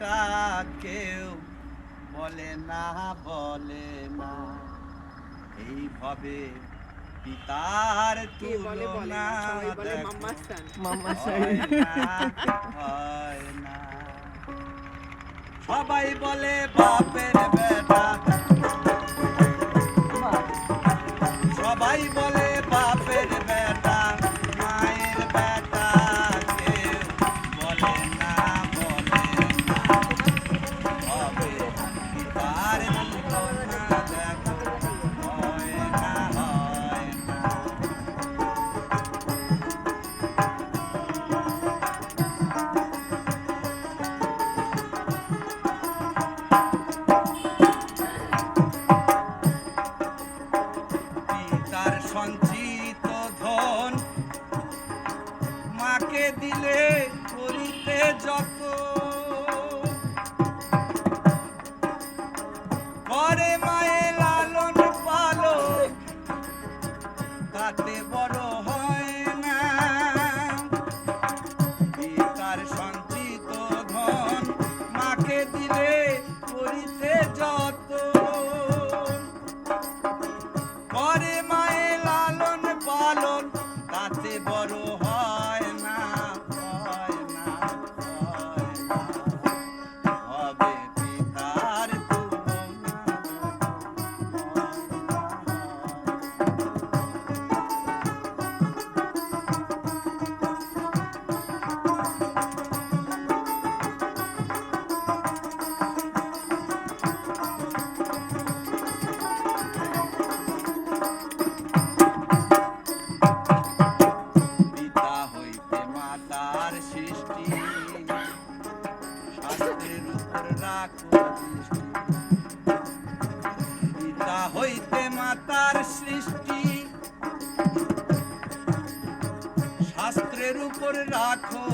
বেটা কেউ বলে না এইভাবে পিতার তুলনা হয় না। সবাই বলে বাপের বেটা, সবাই বলে বাপের বেটা, মায়ের বেটা কেউ বলে না হবে পিতার তুলনা দেখো হয় না হয় না। পিতার সঞ্চিত ধন মাকে দিলে করিতে যত, করে মায়ে লালন পালন তাতে বড় হয় না। পিতার সঞ্চিত ধন মাকে দিলে করিতে যত, করে মায়ে লালন পালন তাতে বড় হয় না হয় না হয় না। হবে পিতার তুলনা পিতা হইতে মাতার সৃষ্টি, শাস্ত্রের উপর রাখো দৃষ্টি। পিতা হইতে মাতার সৃষ্টি, শাস্ত্রের উপর রাখো